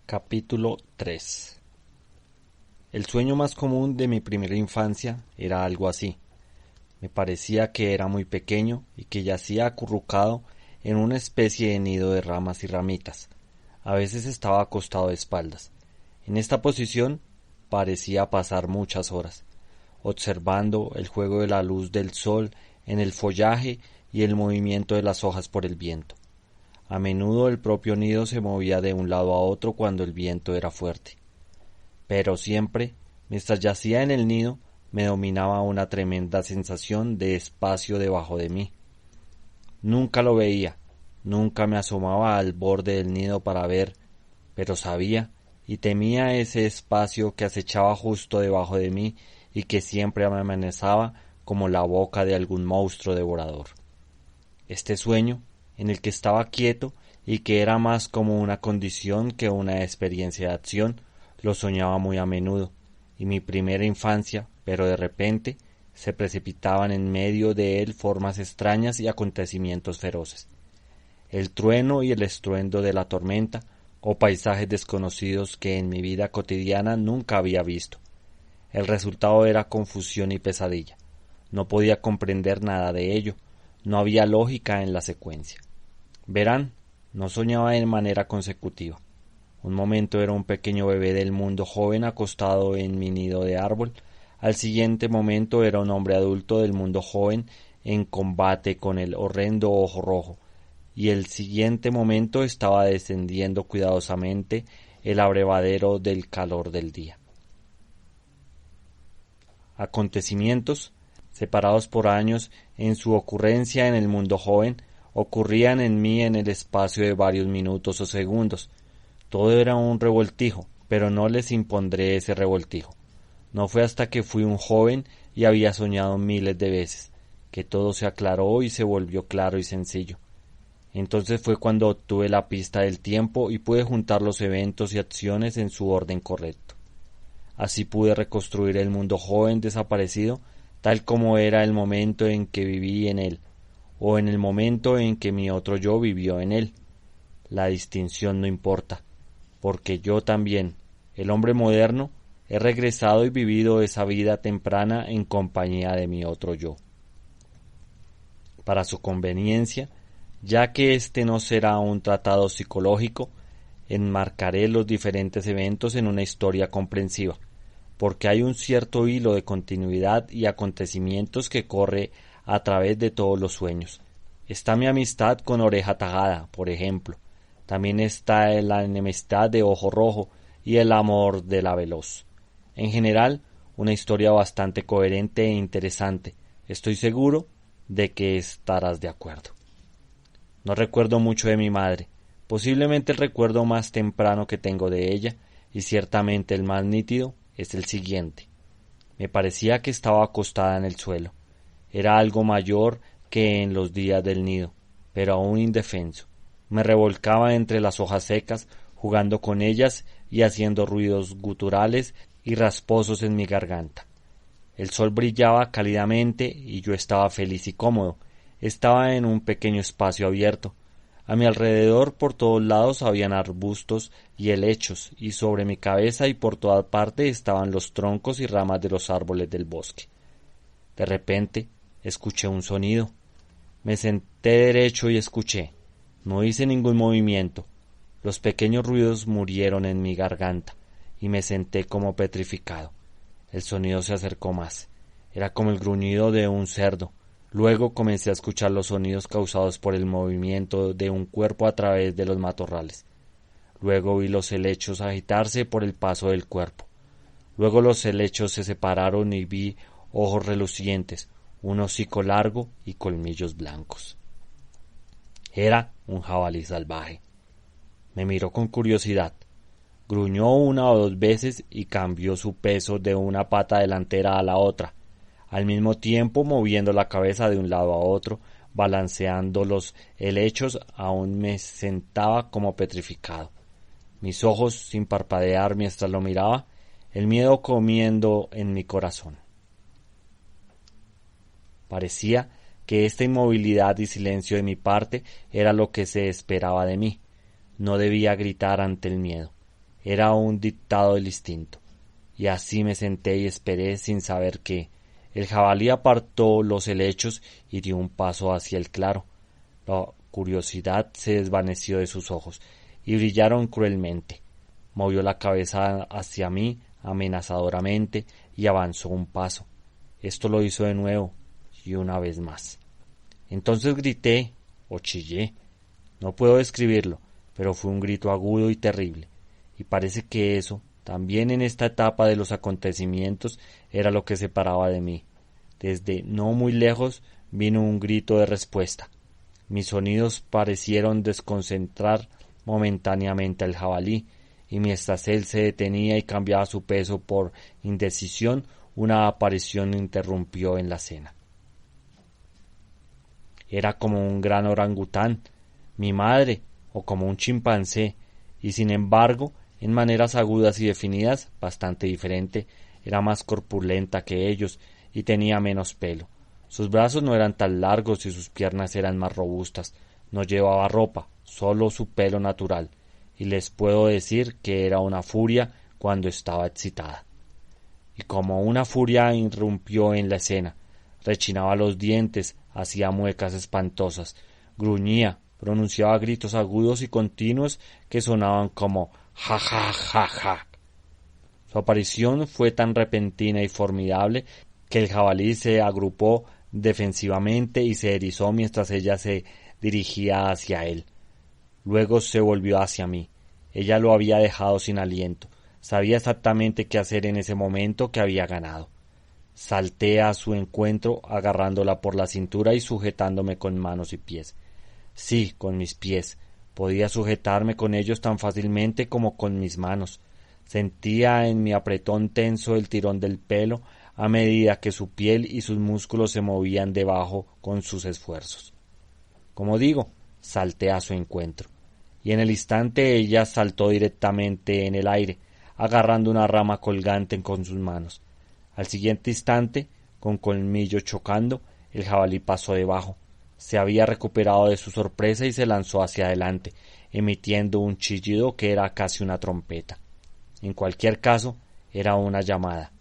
Capítulo 3. El sueño más común de mi primera infancia era algo así. Me parecía que era muy pequeño y que yacía acurrucado en una especie de nido de ramas y ramitas. A veces estaba acostado de espaldas. En esta posición parecía pasar muchas horas, observando el juego de la luz del sol en el follaje y el movimiento de las hojas por el viento. A menudo el propio nido se movía de un lado a otro cuando el viento era fuerte. Pero siempre, mientras yacía en el nido, me dominaba una tremenda sensación de espacio debajo de mí. Nunca lo veía, nunca me asomaba al borde del nido para ver, pero sabía y temía ese espacio que acechaba justo debajo de mí y que siempre me amenazaba como la boca de algún monstruo devorador. Este sueño, en el que estaba quieto y que era más como una condición que una experiencia de acción, lo soñaba muy a menudo, y mi primera infancia, pero de repente, se precipitaban en medio de él formas extrañas y acontecimientos feroces. El trueno y el estruendo de la tormenta, o paisajes desconocidos que en mi vida cotidiana nunca había visto. El resultado era confusión y pesadilla. No podía comprender nada de ello. No había lógica en la secuencia. Verán, no soñaba de manera consecutiva. Un momento era un pequeño bebé del mundo joven acostado en mi nido de árbol. Al siguiente momento era un hombre adulto del mundo joven en combate con el horrendo ojo rojo. Y el siguiente momento estaba descendiendo cuidadosamente el abrevadero del calor del día. Acontecimientos, separados por años en su ocurrencia en el mundo joven, ocurrían en mí en el espacio de varios minutos o segundos. Todo era un revoltijo, pero no les impondré ese revoltijo. No fue hasta que fui un joven y había soñado miles de veces, que todo se aclaró y se volvió claro y sencillo. Entonces fue cuando obtuve la pista del tiempo y pude juntar los eventos y acciones en su orden correcto. Así pude reconstruir el mundo joven desaparecido, tal como era el momento en que viví en él, o en el momento en que mi otro yo vivió en él. La distinción no importa, porque yo también, el hombre moderno, he regresado y vivido esa vida temprana en compañía de mi otro yo. Para su conveniencia, ya que este no será un tratado psicológico, enmarcaré los diferentes eventos en una historia comprensiva, porque hay un cierto hilo de continuidad y acontecimientos que corre a través de todos los sueños. Está mi amistad con Oreja Tajada, por ejemplo. También está la enemistad de Ojo Rojo y el amor de la Veloz. En general, una historia bastante coherente e interesante. Estoy seguro de que estarás de acuerdo. No recuerdo mucho de mi madre. Posiblemente el recuerdo más temprano que tengo de ella, y ciertamente el más nítido, es el siguiente. Me parecía que estaba acostada en el suelo. Era algo mayor que en los días del nido, pero aún indefenso. Me revolcaba entre las hojas secas, jugando con ellas y haciendo ruidos guturales y rasposos en mi garganta. El sol brillaba cálidamente y yo estaba feliz y cómodo. Estaba en un pequeño espacio abierto. A mi alrededor por todos lados habían arbustos y helechos, y sobre mi cabeza y por toda parte estaban los troncos y ramas de los árboles del bosque. De repente escuché un sonido. Me senté derecho y escuché. No hice ningún movimiento. Los pequeños ruidos murieron en mi garganta, y me senté como petrificado. El sonido se acercó más. Era como el gruñido de un cerdo. Luego comencé a escuchar los sonidos causados por el movimiento de un cuerpo a través de los matorrales. Luego vi los helechos agitarse por el paso del cuerpo. Luego los helechos se separaron y vi ojos relucientes, un hocico largo y colmillos blancos. Era un jabalí salvaje. Me miró con curiosidad. Gruñó una o dos veces y cambió su peso de una pata delantera a la otra, al mismo tiempo moviendo la cabeza de un lado a otro, balanceando los helechos. Aún me sentaba como petrificado. Mis ojos sin parpadear mientras lo miraba, el miedo comiendo en mi corazón. Parecía que esta inmovilidad y silencio de mi parte era lo que se esperaba de mí. No debía gritar ante el miedo. Era un dictado del instinto. Y así me senté y esperé sin saber qué. El jabalí apartó los helechos y dio un paso hacia el claro. La curiosidad se desvaneció de sus ojos y brillaron cruelmente. Movió la cabeza hacia mí amenazadoramente y avanzó un paso. Esto lo hizo de nuevo y una vez más. Entonces grité o chillé. No puedo describirlo, pero fue un grito agudo y terrible. Y parece que eso, también en esta etapa de los acontecimientos, era lo que separaba de mí. Desde no muy lejos vino un grito de respuesta. Mis sonidos parecieron desconcentrar momentáneamente al jabalí, y mientras él se detenía y cambiaba su peso por indecisión, una aparición interrumpió en la escena. Era como un gran orangután, mi madre, o como un chimpancé, y sin embargo, en maneras agudas y definidas, bastante diferente, era más corpulenta que ellos y tenía menos pelo. Sus brazos no eran tan largos y sus piernas eran más robustas. No llevaba ropa, solo su pelo natural, y les puedo decir que era una furia cuando estaba excitada. Y como una furia irrumpió en la escena, rechinaba los dientes, hacía muecas espantosas, gruñía, pronunciaba gritos agudos y continuos que sonaban como ja ja ja ja. Su aparición fue tan repentina y formidable que el jabalí se agrupó defensivamente y se erizó mientras ella se dirigía hacia él. Luego se volvió hacia mí. Ella lo había dejado sin aliento. Sabía exactamente qué hacer en ese momento que había ganado. Salté a su encuentro, agarrándola por la cintura y sujetándome con manos y pies. Sí, con mis pies. Podía sujetarme con ellos tan fácilmente como con mis manos. Sentía en mi apretón tenso el tirón del pelo a medida que su piel y sus músculos se movían debajo con sus esfuerzos. Como digo, salté a su encuentro, y en el instante ella saltó directamente en el aire, agarrando una rama colgante con sus manos. Al siguiente instante, con colmillo chocando, el jabalí pasó debajo. Se había recuperado de su sorpresa y se lanzó hacia adelante, emitiendo un chillido que era casi una trompeta. En cualquier caso, era una llamada,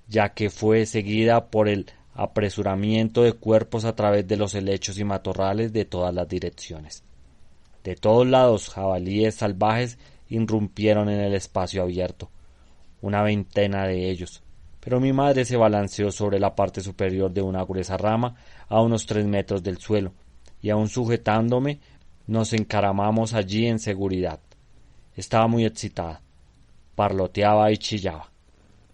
ya que fue seguida por el apresuramiento de cuerpos a través de los helechos y matorrales de todas las direcciones. De todos lados, jabalíes salvajes irrumpieron en el espacio abierto, una veintena de ellos, pero mi madre se balanceó sobre la parte superior de una gruesa rama a unos 3 metros del suelo, y aun sujetándome, nos encaramamos allí en seguridad. Estaba muy excitada, parloteaba y chillaba,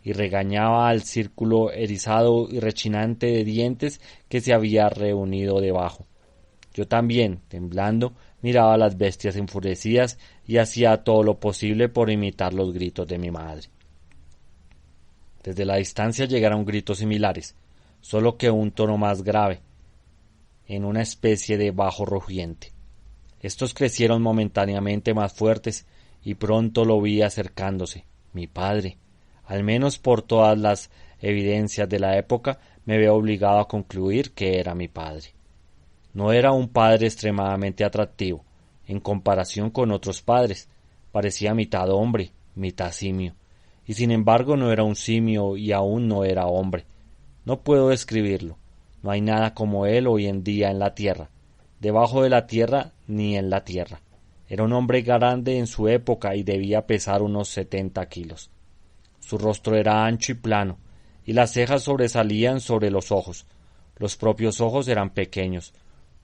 y regañaba al círculo erizado y rechinante de dientes que se había reunido debajo. Yo también, temblando, miraba a las bestias enfurecidas y hacía todo lo posible por imitar los gritos de mi madre. Desde la distancia llegaron gritos similares, solo que un tono más grave, en una especie de bajo rugiente. Estos crecieron momentáneamente más fuertes y pronto lo vi acercándose, mi padre. Al menos por todas las evidencias de la época me veo obligado a concluir que era mi padre. No era un padre extremadamente atractivo, en comparación con otros padres. Parecía mitad hombre, mitad simio, y sin embargo no era un simio y aún no era hombre. No puedo describirlo. No hay nada como él hoy en día en la tierra, debajo de la tierra ni en la tierra. Era un hombre grande en su época y debía pesar unos 70 kilos. Su rostro era ancho y plano, y las cejas sobresalían sobre los ojos. Los propios ojos eran pequeños,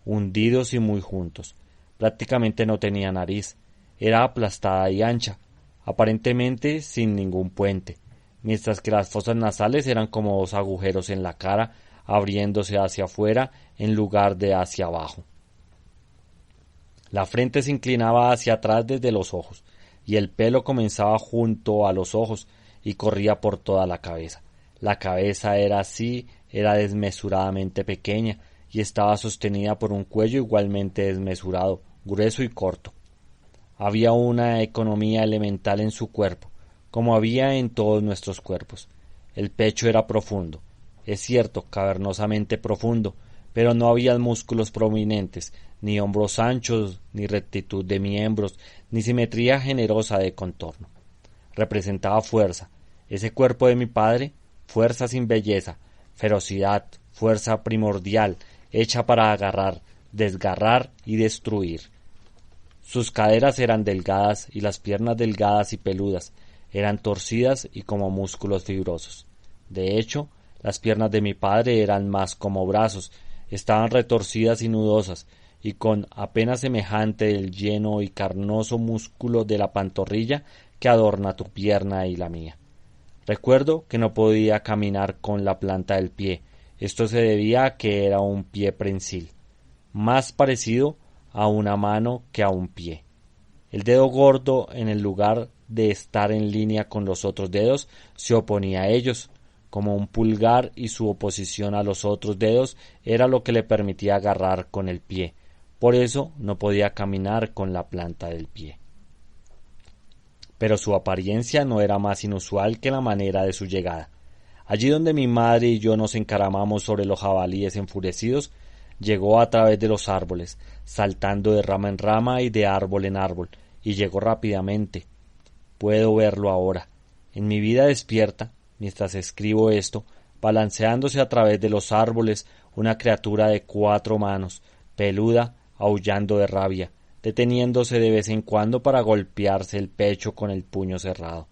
hundidos y muy juntos. Prácticamente no tenía nariz. Era aplastada y ancha, aparentemente sin ningún puente, mientras que las fosas nasales eran como 2 agujeros en la cara, abriéndose hacia afuera en lugar de hacia abajo. La frente se inclinaba hacia atrás desde los ojos, y el pelo comenzaba junto a los ojos y corría por toda la cabeza. La cabeza era desmesuradamente pequeña y estaba sostenida por un cuello igualmente desmesurado, grueso y corto. Había una economía elemental en su cuerpo, como había en todos nuestros cuerpos. El pecho era profundo, es cierto, cavernosamente profundo, pero no había músculos prominentes, ni hombros anchos, ni rectitud de miembros, ni simetría generosa de contorno. representaba fuerza. Ese cuerpo de mi padre, fuerza sin belleza, ferocidad, fuerza primordial, hecha para agarrar, desgarrar y destruir. Sus caderas eran delgadas y las piernas delgadas y peludas, eran torcidas y como músculos fibrosos. De hecho, las piernas de mi padre eran más como brazos, estaban retorcidas y nudosas, y con apenas semejante el lleno y carnoso músculo de la pantorrilla que adorna tu pierna y la mía. Recuerdo que no podía caminar con la planta del pie. Esto se debía a que era un pie prensil, más parecido a una mano que a un pie. El dedo gordo, en el lugar de estar en línea con los otros dedos, se oponía a ellos, como un pulgar, y su oposición a los otros dedos era lo que le permitía agarrar con el pie. Por eso no podía caminar con la planta del pie. Pero su apariencia no era más inusual que la manera de su llegada. Allí donde mi madre y yo nos encaramamos sobre los jabalíes enfurecidos, llegó a través de los árboles, saltando de rama en rama y de árbol en árbol, y llegó rápidamente. Puedo verlo ahora, en mi vida despierta, mientras escribo esto, balanceándose a través de los árboles, una criatura de 4 manos, peluda, aullando de rabia, deteniéndose de vez en cuando para golpearse el pecho con el puño cerrado,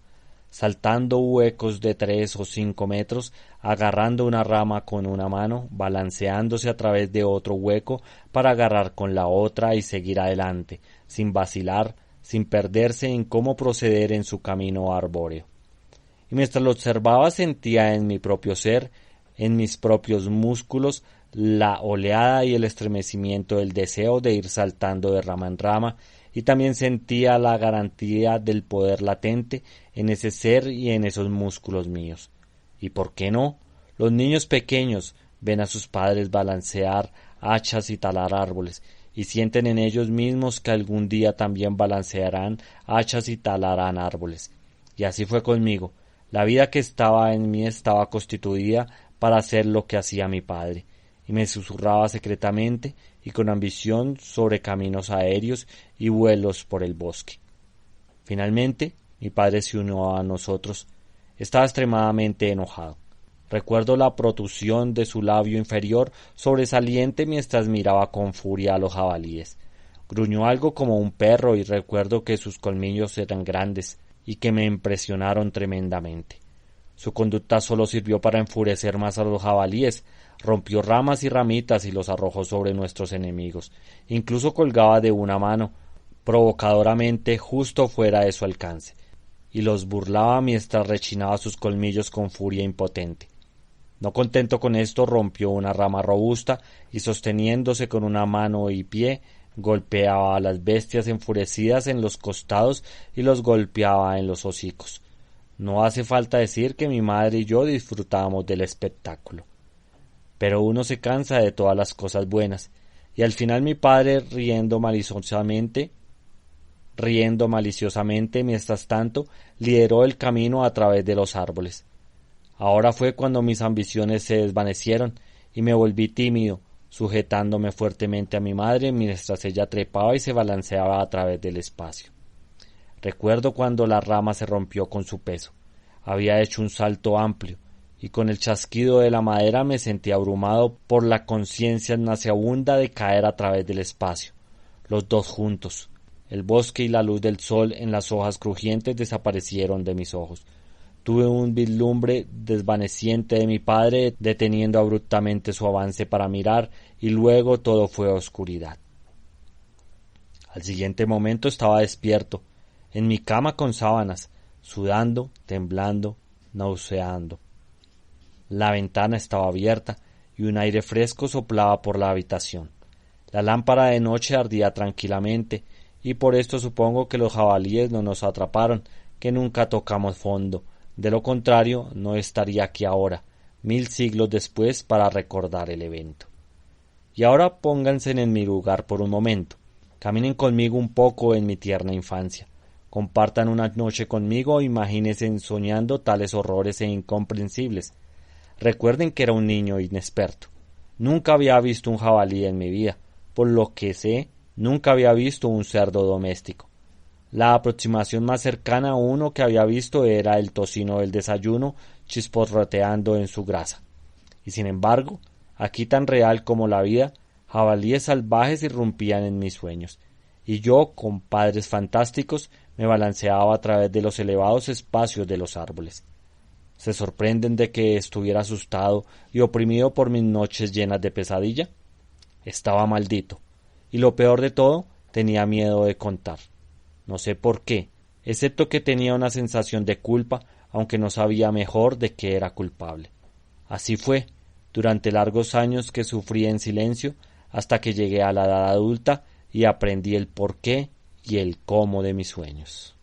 saltando huecos de 3 o 5 metros, agarrando una rama con una mano, balanceándose a través de otro hueco para agarrar con la otra y seguir adelante, sin vacilar, sin perderse en cómo proceder en su camino arbóreo. Y mientras lo observaba sentía en mi propio ser, en mis propios músculos, la oleada y el estremecimiento del deseo de ir saltando de rama en rama, y también sentía la garantía del poder latente en ese ser y en esos músculos míos. ¿Y por qué no? Los niños pequeños ven a sus padres balancear hachas y talar árboles, y sienten en ellos mismos que algún día también balancearán hachas y talarán árboles. Y así fue conmigo. La vida que estaba en mí estaba constituida para hacer lo que hacía mi padre, y me susurraba secretamente y con ambición sobre caminos aéreos y vuelos por el bosque. Finalmente, mi padre se unió a nosotros. Estaba extremadamente enojado. Recuerdo la protusión de su labio inferior sobresaliente mientras miraba con furia a los jabalíes. Gruñó algo como un perro y recuerdo que sus colmillos eran grandes y que me impresionaron tremendamente. Su conducta solo sirvió para enfurecer más a los jabalíes. Rompió ramas y ramitas y los arrojó sobre nuestros enemigos. Incluso colgaba de una mano, provocadoramente justo fuera de su alcance, y los burlaba mientras rechinaba sus colmillos con furia impotente. No contento con esto, rompió una rama robusta y, sosteniéndose con una mano y pie, golpeaba a las bestias enfurecidas en los costados y los golpeaba en los hocicos. No hace falta decir que mi madre y yo disfrutábamos del espectáculo. Pero uno se cansa de todas las cosas buenas, y al final mi padre, riendo maliciosamente, mientras tanto, lideró el camino a través de los árboles. Ahora fue cuando mis ambiciones se desvanecieron y me volví tímido, sujetándome fuertemente a mi madre mientras ella trepaba y se balanceaba a través del espacio. Recuerdo cuando la rama se rompió con su peso. Había hecho un salto amplio, y con el chasquido de la madera me sentí abrumado por la conciencia nauseabunda de caer a través del espacio. Los dos juntos. El bosque y la luz del sol en las hojas crujientes desaparecieron de mis ojos. Tuve un vislumbre desvaneciente de mi padre deteniendo abruptamente su avance para mirar, y luego todo fue oscuridad. Al siguiente momento estaba despierto, en mi cama con sábanas, sudando, temblando, nauseando. La ventana estaba abierta y un aire fresco soplaba por la habitación. La lámpara de noche ardía tranquilamente, y por esto supongo que los jabalíes no nos atraparon, que nunca tocamos fondo. De lo contrario, no estaría aquí ahora, 1000 siglos después, para recordar el evento. Y ahora pónganse en mi lugar por un momento. Caminen conmigo un poco en mi tierna infancia. Compartan una noche conmigo, imagínense soñando tales horrores e incomprensibles. Recuerden que era un niño inexperto. Nunca había visto un jabalí en mi vida. Por lo que sé, nunca había visto un cerdo doméstico. La aproximación más cercana a uno que había visto era el tocino del desayuno chisporroteando en su grasa. Y sin embargo, aquí tan real como la vida, jabalíes salvajes irrumpían en mis sueños, y yo, con padres fantásticos, me balanceaba a través de los elevados espacios de los árboles. ¿Se sorprenden de que estuviera asustado y oprimido por mis noches llenas de pesadilla? Estaba maldito, y lo peor de todo, tenía miedo de contar. No sé por qué, excepto que tenía una sensación de culpa, aunque no sabía mejor de qué era culpable. Así fue, durante largos años que sufrí en silencio, hasta que llegué a la edad adulta y aprendí el porqué y el cómo de mis sueños.